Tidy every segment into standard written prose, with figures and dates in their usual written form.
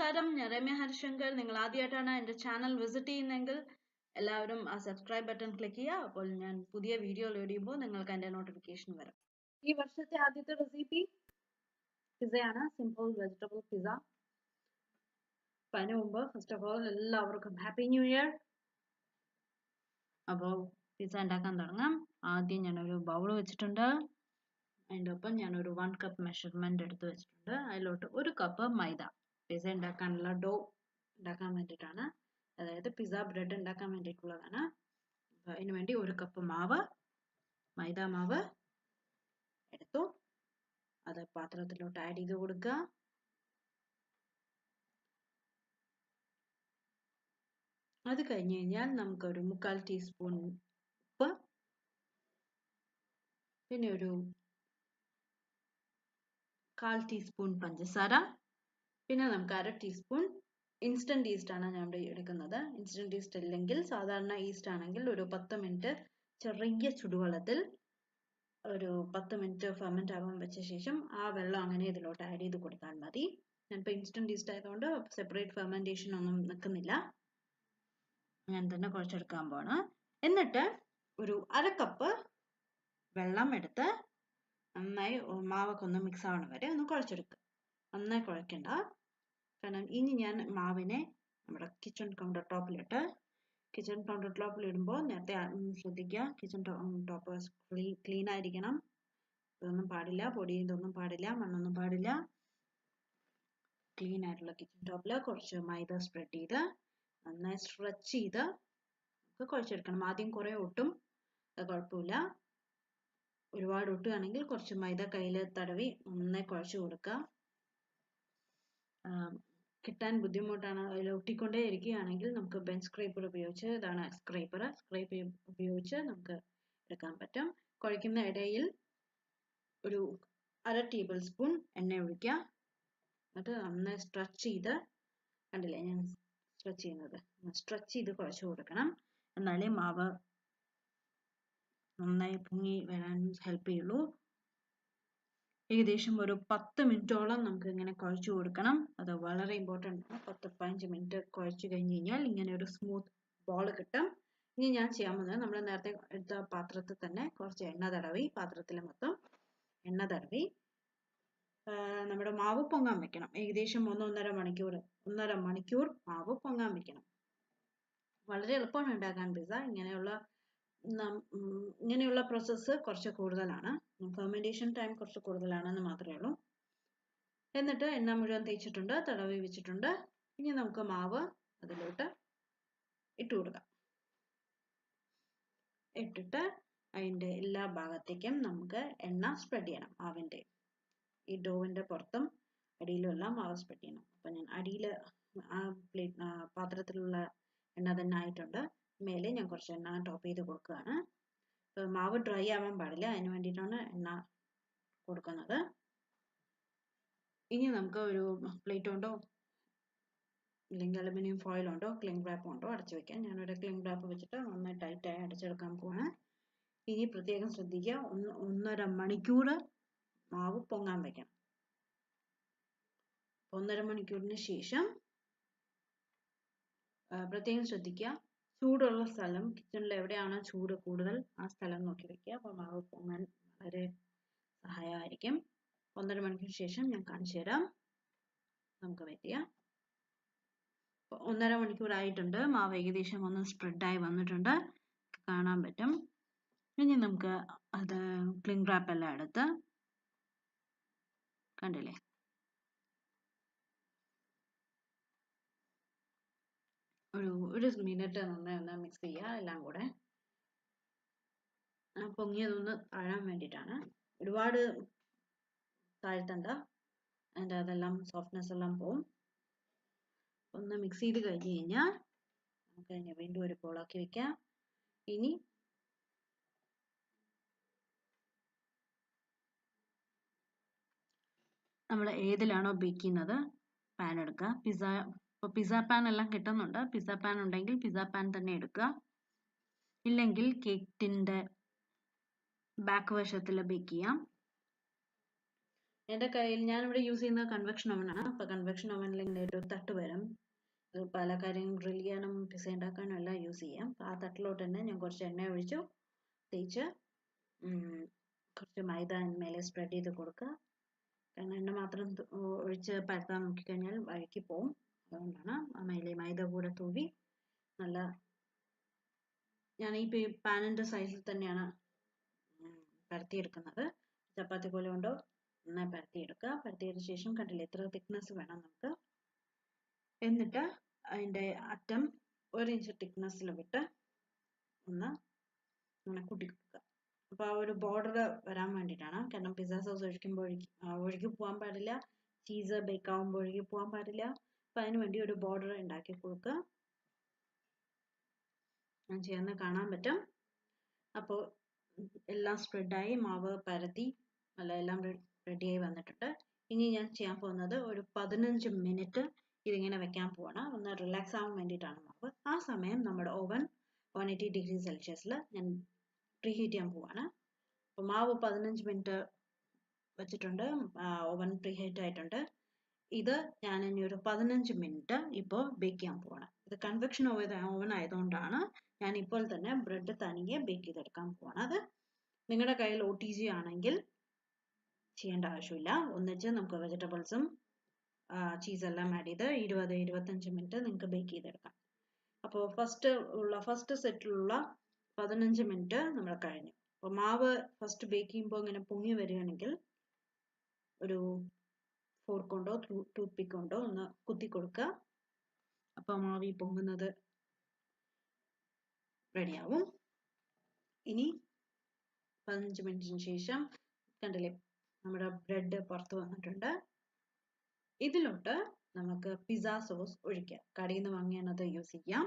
നമസ്കാരം, ഞാൻ രമ്യാഹരിശങ്കർ. നിങ്ങൾ ആദ്യമായിട്ടാണ് എൻ്റെ ചാനൽ വിസിറ്റ് ചെയ്യുന്നതെങ്കിൽ എല്ലാവരും ആ സബ്സ്ക്രൈബ് ബട്ടൺ ക്ലിക്ക് ചെയ്യുക. അപ്പോൾ ഞാൻ പുതിയ വീഡിയോ ലോഡ് ചെയ്യുമ്പോൾ നിങ്ങൾക്ക് എൻ്റെ നോട്ടിഫിക്കേഷൻ വരും. ഈ വർഷത്തെ ആദ്യത്തെ റെസിപ്പി പിസയാണ്, സിമ്പിൾ വെജിറ്റബിൾ പിസ. അപ്പം അതിന് മുമ്പ് ഫസ്റ്റ് ഓഫ് ഓൾ എല്ലാവർക്കും ഹാപ്പി ന്യൂ ഇയർ. അപ്പോൾ പിസ ഉണ്ടാക്കാൻ തുടങ്ങാം. ആദ്യം ഞാനൊരു ബൗൾ വെച്ചിട്ടുണ്ട്. അതിൻ്റെ ഒപ്പം ഞാനൊരു 1 കപ്പ് മെഷർമെൻറ്റ് എടുത്ത് വെച്ചിട്ടുണ്ട്. അതിലോട്ട് 1 കപ്പ് മൈദ, പിസ ഉണ്ടാക്കാനുള്ള ഡോ ഉണ്ടാക്കാൻ വേണ്ടിയിട്ടാണ്, അതായത് പിസ ബ്രെഡ് ഉണ്ടാക്കാൻ വേണ്ടിയിട്ടുള്ളതാണ്. അപ്പോൾ അതിന് വേണ്ടി 1 കപ്പ് മാവ്, മൈദ മാവ് എടുത്തു. അത് പാത്രത്തിലോട്ട് ആഡ് ചെയ്ത് കൊടുക്കുക. അത് കഴിഞ്ഞ് കഴിഞ്ഞാൽ നമുക്കൊരു 1/4 ടീസ്പൂൺ ഉപ്പ്, പിന്നെ ഒരു 1/4 ടീസ്പൂൺ പഞ്ചസാര, പിന്നെ നമുക്ക് 1/2 ടീസ്പൂൺ ഇൻസ്റ്റന്റ് ഈസ്റ്റ് ആണ് ഞാൻ ഇവിടെ എടുക്കുന്നത്. ഇൻസ്റ്റന്റ് ഈസ്റ്റ് ഇല്ലെങ്കിൽ സാധാരണ ഈസ്റ്റ് ആണെങ്കിൽ ഒരു 10 മിനിറ്റ് ചെറിയ ചുടുവെള്ളത്തിൽ ഒരു 10 മിനിറ്റ് ഫെർമെന്റ് ആവാൻ വെച്ച ശേഷം ആ വെള്ളം അങ്ങനെ ഇതിലോട്ട് ആഡ് ചെയ്ത് കൊടുത്താൽ മതി. ഞാനിപ്പോൾ ഇൻസ്റ്റന്റ് ഈസ്റ്റ് ആയതുകൊണ്ട് സെപ്പറേറ്റ് ഫെർമെന്റേഷൻ ഒന്നും നിൽക്കുന്നില്ല, ഞാൻ തന്നെ കുഴച്ചെടുക്കാൻ പോവാണ്. എന്നിട്ട് ഒരു 1/2 കപ്പ് വെള്ളം എടുത്ത് നന്നായി മാവൊക്കെ ഒന്ന് മിക്സ് ആവണ വരെ ഒന്ന് കുഴച്ചെടുക്കുക. നന്നായി കുഴക്കണ്ട, കാരണം ഇനി ഞാൻ മാവിനെ നമ്മുടെ കിച്ചൺ കൗണ്ടർ ടോപ്പിലിട്ട്, കിച്ചൺ കൗണ്ടർ ടോപ്പിൽ ഇടുമ്പോൾ നേരത്തെ ശ്രദ്ധിക്കുക, കിച്ചൺ ടോപ്പ് ക്ലീൻ ആയിരിക്കണം. ഇതൊന്നും പാടില്ല, പൊടി ഇതൊന്നും പാടില്ല, മണ്ണൊന്നും പാടില്ല. ക്ലീൻ ആയിട്ടുള്ള കിച്ചൺ ടോപ്പിൽ കുറച്ച് മൈദ സ്പ്രെഡ് ചെയ്ത് നന്നായി സ്ട്രെച്ച് ചെയ്ത് നമുക്ക് കുഴച്ചെടുക്കണം. ആദ്യം കുറേ ഒട്ടും, അത് കുഴപ്പമില്ല. ഒരുപാട് ഒട്ടുകയാണെങ്കിൽ കുറച്ച് മൈദ കയ്യിൽ തടവി നന്നായി കുഴച്ച് കൊടുക്കുക. കിട്ടാൻ ബുദ്ധിമുട്ടാണ്, അതിൽ ഒട്ടിക്കൊണ്ടേ ഇരിക്കുകയാണെങ്കിൽ നമുക്ക് ബെഞ്ച് സ്ക്രൈപ്പർ ഉപയോഗിച്ച്, ഇതാണ് സ്ക്രൈപ്പർ ഉപയോഗിച്ച് നമുക്ക് എടുക്കാൻ പറ്റും. കുഴയ്ക്കുന്ന ഇടയിൽ ഒരു 1/2 ടേബിൾ സ്പൂൺ എണ്ണ ഒഴിക്കുക. എന്നിട്ട് നന്നായി സ്ട്രെച്ച് ചെയ്ത്, കണ്ടില്ലേ ഞാൻ സ്ട്രെച്ച് ചെയ്യുന്നത്, സ്ട്രെച്ച് ചെയ്ത് കുഴച്ച് കൊടുക്കണം. എന്നാലേ മാവ് നന്നായി പൊങ്ങി വരാൻ ഹെൽപ്പ് ചെയ്യുള്ളൂ. ഏകദേശം ഒരു 10 മിനിറ്റോളം നമുക്ക് ഇങ്ങനെ കുഴച്ച് കൊടുക്കണം. അത് വളരെ ഇമ്പോർട്ടൻ്റ് ആണ്. 10-15 മിനിറ്റ് കുഴച്ച് കഴിഞ്ഞ് കഴിഞ്ഞാൽ ഇങ്ങനെ ഒരു സ്മൂത്ത് ബോൾ കിട്ടും. ഇനി ഞാൻ ചെയ്യാൻ പോകുന്നത്, നമ്മൾ നേരത്തെ എടുത്ത പാത്രത്തിൽ തന്നെ കുറച്ച് എണ്ണ തടവി, പാത്രത്തിൽ മൊത്തം എണ്ണ തടവി നമ്മുടെ മാവ് പൊങ്ങാൻ വെക്കണം. ഏകദേശം 1-1.5 മണിക്കൂർ മാവ് പൊങ്ങാൻ വെക്കണം. വളരെ എളുപ്പമാണ് ഉണ്ടാക്കാൻ പിസ്സ. ഇങ്ങനെയുള്ള പ്രോസസ്സ് കുറച്ച് കൂടുതലാണ്, ഫെർമെന്റേഷൻ ടൈം കുറച്ച് കൂടുതലാണെന്ന് മാത്രമേ ഉള്ളൂ. എന്നിട്ട് എണ്ണ മുഴുവൻ തേച്ചിട്ടുണ്ട്, തടവി വെച്ചിട്ടുണ്ട്. ഇനി നമുക്ക് മാവ് അതിലോട്ട് ഇട്ട് കൊടുക്കാം. ഇട്ടിട്ട് അതിൻ്റെ എല്ലാ ഭാഗത്തേക്കും നമുക്ക് എണ്ണ സ്പ്രെഡ് ചെയ്യണം. മാവിൻ്റെ ഈ ഡോവിൻ്റെ പുറത്തും അടിയിലും എല്ലാം മാവ് സ്പ്രെഡ് ചെയ്യണം. അപ്പം ഞാൻ അടിയിൽ ആ പാത്രത്തിലുള്ള എണ്ണ തന്നെ ആയിട്ടുണ്ട്. മേലെ ഞാൻ കുറച്ച് എണ്ണ ടോപ്പ് ചെയ്ത് കൊടുക്കുകയാണ്. മാവ് ഡ്രൈ ആവാൻ പാടില്ല, അതിന് വേണ്ടിയിട്ടാണ് എണ്ണ കൊടുക്കുന്നത്. ഇനി നമുക്ക് ഒരു പ്ലേറ്റ് കൊണ്ടോ അല്ലെങ്കിൽ അലുമിനിയം ഫോയിൽ ഉണ്ടോ ക്ലിംഗ് റാപ്പ് ഉണ്ടോ അടച്ചു വെക്കാം. ഞാനൊരു ക്ലിംഗ് റാപ്പ് വെച്ചിട്ട് നന്നായി ടൈറ്റായി അടച്ചെടുക്കാൻ പോവാണ്. ഇനി പ്രത്യേകം ശ്രദ്ധിക്കുക, 1.5 മണിക്കൂർ മാവ് പൊങ്ങാൻ വെക്കണം. 1.5 മണിക്കൂറിന് ശേഷം പ്രത്യേകം ശ്രദ്ധിക്കുക, ചൂടുള്ള സ്ഥലം, കിച്ചണിൽ എവിടെയാണോ ചൂട് കൂടുതൽ ആ സ്ഥലം നോക്കി വെക്കുക. അപ്പോൾ മാവ് പൊങ്ങാൻ വളരെ സഹായമായിരിക്കും. 1.5 മണിക്കൂറിന് ശേഷം ഞാൻ കാണിച്ചു തരാം. നമുക്ക് വെയിറ്റ് ചെയ്യാം. 1.5 മണിക്കൂർ ആയിട്ടുണ്ട്. മാവ് ഏകദേശം ഒന്ന് സ്പ്രെഡായി വന്നിട്ടുണ്ട്, കാണാൻ പറ്റും. ഇനി നമുക്ക് അത് ക്ലിംഗ് റാപ്പ് എല്ലാം എടുത്ത്, കണ്ടില്ലേ, ഒരു മിനിറ്റ് നന്നായി ഒന്ന് മിക്സ് ചെയ്യുക എല്ലാം കൂടെ. പൊങ്ങിയതൊന്ന് താഴാൻ വേണ്ടിയിട്ടാണ്, ഒരുപാട് താഴ്ത്തണ്ട, അതിൻ്റെ അതെല്ലാം സോഫ്റ്റ്നെസ് എല്ലാം പോവും. ഒന്ന് മിക്സ് ചെയ്ത് കഴിഞ്ഞ് കഴിഞ്ഞാൽ നമുക്ക് അതിനെ വീണ്ടും ഒരു ബോളാക്കി വെക്കാം. ഇനി നമ്മൾ ഏതിലാണോ ബേക്ക് ചെയ്യുന്നത് പാൻ എടുക്കുക. ഇപ്പോൾ പിസ്സ പാൻ എല്ലാം കിട്ടുന്നുണ്ട്. പിസ്സ പാൻ ഉണ്ടെങ്കിൽ പിസ്സ പാൻ തന്നെ എടുക്കുക. ഇല്ലെങ്കിൽ കേക്ക് ടിൻ്റെ ബാക്ക് വശത്തിൽ ബേക്ക് ചെയ്യാം. എൻ്റെ കയ്യിൽ ഞാനിവിടെ യൂസ് ചെയ്യുന്ന കൺവെക്ഷൻ ഓവനാണ്. അപ്പോൾ കൺവെക്ഷൻ ഓവനിൽ ഇങ്ങനെ ഒരു തട്ട് വരും. അത് പല കാര്യങ്ങളും ഗ്രിൽ ചെയ്യാനും പിസ ഉണ്ടാക്കാനും എല്ലാം യൂസ് ചെയ്യാം. അപ്പോൾ ആ തട്ടിലോട്ട് തന്നെ ഞാൻ കുറച്ച് എണ്ണ ഒഴിച്ചു തേച്ച് കുറച്ച് മൈദ മേലെ സ്പ്രെഡ് ചെയ്ത് കൊടുക്കുക. കാരണം എണ്ണ മാത്രം ഒഴിച്ച് പരത്താൻ നോക്കിക്കഴിഞ്ഞാൽ വഴുക്കി പോവും. അതുകൊണ്ടാണ് മേലെ മൈദ കൂടെ തൂവി നല്ല ഞാൻ ഈ പാനിൻ്റെ സൈസിൽ തന്നെയാണ് പരത്തിയെടുക്കുന്നത്. ചപ്പാത്തി പോലെ കൊണ്ടോ നന്നായി പരത്തിയെടുക്കുക. പരത്തിയതിനു ശേഷം കണ്ടില്ലേ എത്ര തിക്നെസ് വേണം നമുക്ക്. എന്നിട്ട് അതിൻ്റെ അറ്റം 1 ഇഞ്ച് തിക്നെസ്സിൽ വിട്ട് ഒന്ന് ഇങ്ങനെ കൂട്ടി കൊടുക്കുക. അപ്പോൾ ആ ഒരു ബോർഡർ വരാൻ വേണ്ടിയിട്ടാണ്. കാരണം പിസ്സ സോസ് ഒഴിക്കുമ്പോൾ ഒഴുകി പോകാൻ പാടില്ല, ചീസ് ബേക്ക് ആകുമ്പോൾ ഒഴുകി പോകാൻ പാടില്ല. അപ്പം അതിന് വേണ്ടി ഒരു ബോർഡർ ഉണ്ടാക്കി കൊടുക്കുക. ഞാൻ ചെയ്യുന്നത് കാണാൻ പറ്റും. അപ്പോൾ എല്ലാം സ്പ്രെഡായി മാവ് പരത്തി എല്ലാം റെഡിയായി വന്നിട്ടുണ്ട്. ഇനി ഞാൻ ചെയ്യാൻ പോകുന്നത് ഒരു 15 മിനിറ്റ് ഇതിങ്ങനെ വെക്കാൻ പോവാണ്. ഒന്ന് റിലാക്സ് ആവാൻ വേണ്ടിയിട്ടാണ് മാവ്. ആ സമയം നമ്മുടെ ഓവൻ 180 ഡിഗ്രി സെൽഷ്യസിൽ ഞാൻ പ്രീഹീറ്റ് ചെയ്യാൻ പോവാണ്. അപ്പോൾ മാവ് 15 മിനിറ്റ് വെച്ചിട്ടുണ്ട്. ഓവൻ പ്രീഹീറ്റ് ആയിട്ടുണ്ട്. ഇത് ഞാൻ ഇനി ഒരു 15 മിനിറ്റ് ഇപ്പോൾ ബേക്ക് ചെയ്യാൻ പോവാണ്. ഇത് കൺവെക്ഷൻ ഓവൻ ആയതുകൊണ്ടാണ് ഞാൻ ഇപ്പോൾ തന്നെ ബ്രെഡ് തനിയെ ബേക്ക് ചെയ്തെടുക്കാൻ പോവാണ്. അത് നിങ്ങളുടെ കയ്യിൽ OTG ആണെങ്കിൽ ചെയ്യേണ്ട ആവശ്യമില്ല. ഒന്നിച്ച് നമുക്ക് വെജിറ്റബിൾസും ചീസെല്ലാം ആഡ് ചെയ്ത് 20-25 മിനിറ്റ് നിങ്ങൾക്ക് ബേക്ക് ചെയ്തെടുക്കാം. അപ്പോൾ ഫസ്റ്റ് സെറ്റിലുള്ള 15 മിനിറ്റ് നമ്മൾ കഴിഞ്ഞു. അപ്പോൾ മാവ് ഫസ്റ്റ് ബേക്ക് ചെയ്യുമ്പോൾ ഇങ്ങനെ പൊങ്ങി വരികയാണെങ്കിൽ ഒരു ഫോർക്ക് കൊണ്ടോ ടൂത്ത് പിക്ക് കൊണ്ടോ ഒന്ന് കുത്തി കൊടുക്കുക. അപ്പോൾ മാവ് ഈ പൊങ്ങുന്നത് റെഡിയാവും. ഇനി 15 മിനിറ്റിന് ശേഷം കണ്ടില്ലേ നമ്മുടെ ബ്രെഡ് പുറത്ത് വന്നിട്ടുണ്ട്. ഇതിലോട്ട് നമുക്ക് പിസ്സ സോസ് ഒഴിക്കാം. കടയിൽ നിന്ന് വാങ്ങിയാണത് യൂസ് ചെയ്യാം.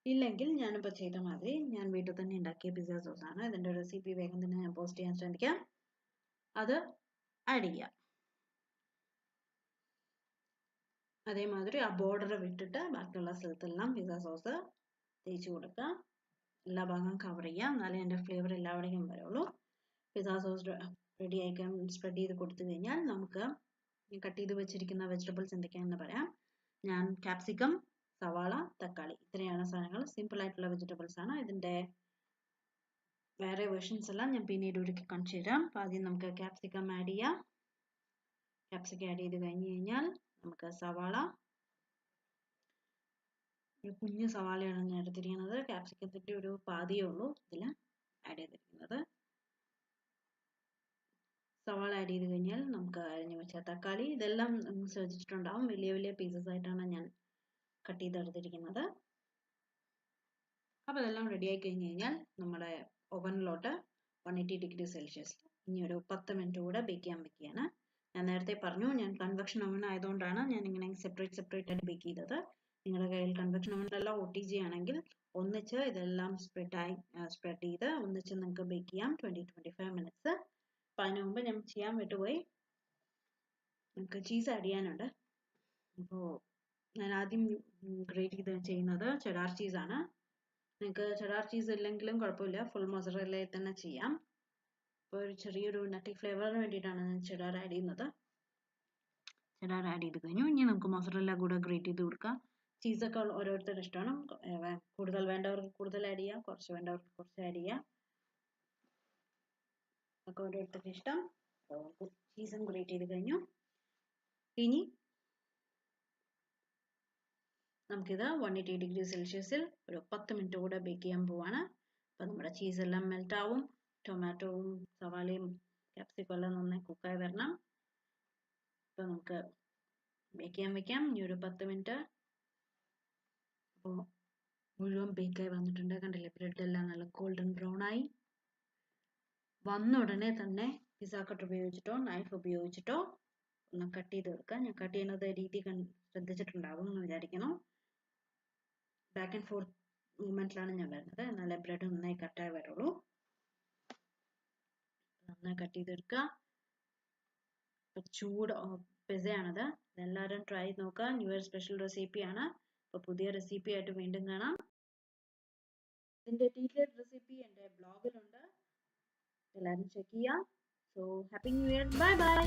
ഇല്ലെങ്കിൽ ഞാനിപ്പോൾ ചെയ്ത മാതിരി ഞാൻ വീട്ടിൽ തന്നെ ഉണ്ടാക്കിയ പിസ്സ സോസ് ആണ്. ഇതിൻ്റെ റെസിപ്പി വേഗം തന്നെ ഞാൻ പോസ്റ്റ് ചെയ്യാൻ ശ്രമിക്കാം. അത് ആഡ് ചെയ്യാം. അതേമാതിരി ആ ബോർഡർ വിട്ടിട്ട് ബാക്കിയുള്ള സ്ഥലത്തെല്ലാം പിസ്സ സോസ് തേച്ച് കൊടുക്കുക. എല്ലാ ഭാഗവും കവർ ചെയ്യുക. എന്നാലേ എൻ്റെ ഫ്ലേവർ എല്ലാവിടേക്കും വരുള്ളൂ. പിസ്സ സോസ് റെഡി ആയിക്കാൻ സ്പ്രെഡ് ചെയ്ത് കൊടുത്തു കഴിഞ്ഞാൽ നമുക്ക് കട്ട് ചെയ്ത് വെച്ചിരിക്കുന്ന വെജിറ്റബിൾസ് എന്തൊക്കെയാണെന്ന് പറയാം. ഞാൻ ക്യാപ്സിക്കം, സവാള, തക്കാളി ഇത്രയാണ് സാധനങ്ങൾ. സിമ്പിൾ ആയിട്ടുള്ള വെജിറ്റബിൾസ് ആണ്. ഇതിൻ്റെ വേറെ വേർഷൻസ് എല്ലാം ഞാൻ പിന്നീട് ഒരുക്കി കാണിച്ചു തരാം. അപ്പോൾ ആദ്യം നമുക്ക് ക്യാപ്സിക്കം ആഡ് ചെയ്യാം. ക്യാപ്സിക്കം ആഡ് ചെയ്ത് കഴിഞ്ഞ് കഴിഞ്ഞാൽ നമുക്ക് സവാള, ഒരു കുഞ്ഞു സവാളയാണ് ഞാൻ എടുത്തിരിക്കുന്നത്. ക്യാപ്സിക്കത്തിൻ്റെ ഒരു പാതിയേ ഉള്ളൂ ഇതിൽ ആഡ് ചെയ്തിരിക്കുന്നത്. സവാള ആഡ് ചെയ്ത് കഴിഞ്ഞാൽ നമുക്ക് അരിഞ്ഞു വെച്ച തക്കാളി, ഇതെല്ലാം ശ്രദ്ധിച്ചിട്ടുണ്ടാവും വലിയ വലിയ പീസസ് ആയിട്ടാണ് ഞാൻ കട്ട് ചെയ്തെടുത്തിരിക്കുന്നത്. അപ്പോൾ ഇതെല്ലാം റെഡി ആയി കഴിഞ്ഞ് കഴിഞ്ഞാൽ നമ്മുടെ ഓവനിലോട്ട് 180 ഡിഗ്രി സെൽഷ്യസിൽ ഇനി ഒരു 10 മിനിറ്റ് കൂടെ ബേക്ക് ചെയ്യാൻ വെക്കുകയാണ്. ഞാൻ നേരത്തെ പറഞ്ഞു ഞാൻ കൺവെക്ഷൻ ഓവൻ ആയതുകൊണ്ടാണ് ഞാൻ ഇങ്ങനെ സെപ്പറേറ്റ് ആയിട്ട് ബേക്ക് ചെയ്തത്. നിങ്ങളുടെ കയ്യിൽ കൺവെക്ഷൻ ഓവനിലെല്ലാം OTG ആണെങ്കിൽ ഒന്നിച്ച് ഇതെല്ലാം സ്പ്രെഡ് ചെയ്ത് ഒന്നിച്ച് നിങ്ങൾക്ക് ബേക്ക് ചെയ്യാം 20-25 മിനിറ്റ്സ്. അപ്പം അതിന് മുമ്പ് ഞാൻ ചെയ്യാൻ വിട്ടുപോയി, നമുക്ക് ചീസ് ആഡ് ചെയ്യാനുണ്ട്. അപ്പോൾ ഞാൻ ആദ്യം ഗ്രേറ്റ് ചെയ്ത് ചെയ്യുന്നത് ചെഡാർ ചീസാണ്. നിങ്ങൾക്ക് ചെഡാർ ചീസ് ഇല്ലെങ്കിലും കുഴപ്പമില്ല, ഫുൾ മൊസറല്ലയിൽ തന്നെ ചെയ്യാം. അപ്പോൾ ഒരു ചെറിയൊരു നട്ടി ഫ്ലേവറിന് വേണ്ടിയിട്ടാണ് ഞാൻ ചെഡാർ ആഡ് ചെയ്യുന്നത്. ചെഡാർ ആഡ് ചെയ്ത് കഴിഞ്ഞു. ഇനി നമുക്ക് മൊസറല്ല കൂടെ ഗ്രേറ്റ് ചെയ്ത് കൊടുക്കാം. ചീസൊക്കെ ഓരോരുത്തരുടെ ഇഷ്ടമാണ്. കൂടുതൽ വേണ്ടവർക്ക് കൂടുതൽ ആഡ് ചെയ്യാം, കുറച്ച് വേണ്ടവർക്ക് കുറച്ച് ആഡ് ചെയ്യാം. ഒക്കെ ഓരോരുത്തരുടെ ഇഷ്ടം. ചീസും ഗ്രേറ്റ് ചെയ്ത് കഴിഞ്ഞു. ഇനി നമുക്കിത് 180 ഡിഗ്രി സെൽഷ്യസിൽ ഒരു 10 മിനിറ്റ് കൂടെ ബേക്ക് ചെയ്യാൻ പോവാണ്. അപ്പം നമ്മുടെ ചീസെല്ലാം മെൽറ്റ് ആവും. ടൊമാറ്റോവും സവാളയും ക്യാപ്സിക്കം എല്ലാം നന്നായി കുക്കായി വരണം. അപ്പോൾ നമുക്ക് ബേക്ക് ചെയ്യാൻ വെക്കാം. ഇനി ഒരു 10 മിനിറ്റ്. അപ്പോൾ മുഴുവൻ ബേക്കായി വന്നിട്ടുണ്ട്. കണ്ടില്ലേ ബ്രെഡ് എല്ലാം നല്ല ഗോൾഡൻ ബ്രൗൺ ആയി. വന്ന ഉടനെ തന്നെ പിസ്സ കട്ടർ ഉപയോഗിച്ചിട്ടോ നൈഫ് ഉപയോഗിച്ചിട്ടോ ഒന്ന് കട്ട് ചെയ്ത് വെക്കുക. ഞാൻ കട്ട് ചെയ്യുന്നത് രീതി ശ്രദ്ധിച്ചിട്ടുണ്ടാകും എന്ന് വിചാരിക്കുന്നു. ബാക്ക് ആൻഡ് ഫോർത്ത് മൂവ്മെന്റിലാണ് ഞാൻ വരുന്നത്, എന്നാലേ ബ്രെഡ് നന്നായി കട്ടായി വരുള്ളൂ. നന്നായി കട്ട് ചെയ്തെടുക്കുക. ചൂട് പിസ്സയാണത്. എല്ലാവരും ട്രൈ ചെയ്ത് നോക്കുക. ന്യൂ ഇയർ സ്പെഷ്യൽ റെസിപ്പിയാണ്. അപ്പോൾ പുതിയ റെസിപ്പി ആയിട്ട് വീണ്ടും കാണാം. ഇതിൻ്റെ ഡീറ്റെയിൽ റെസിപ്പി എൻ്റെ ബ്ലോഗിലുണ്ട്, എല്ലാവരും ചെക്ക് ചെയ്യുക. So happy new year. Bye bye.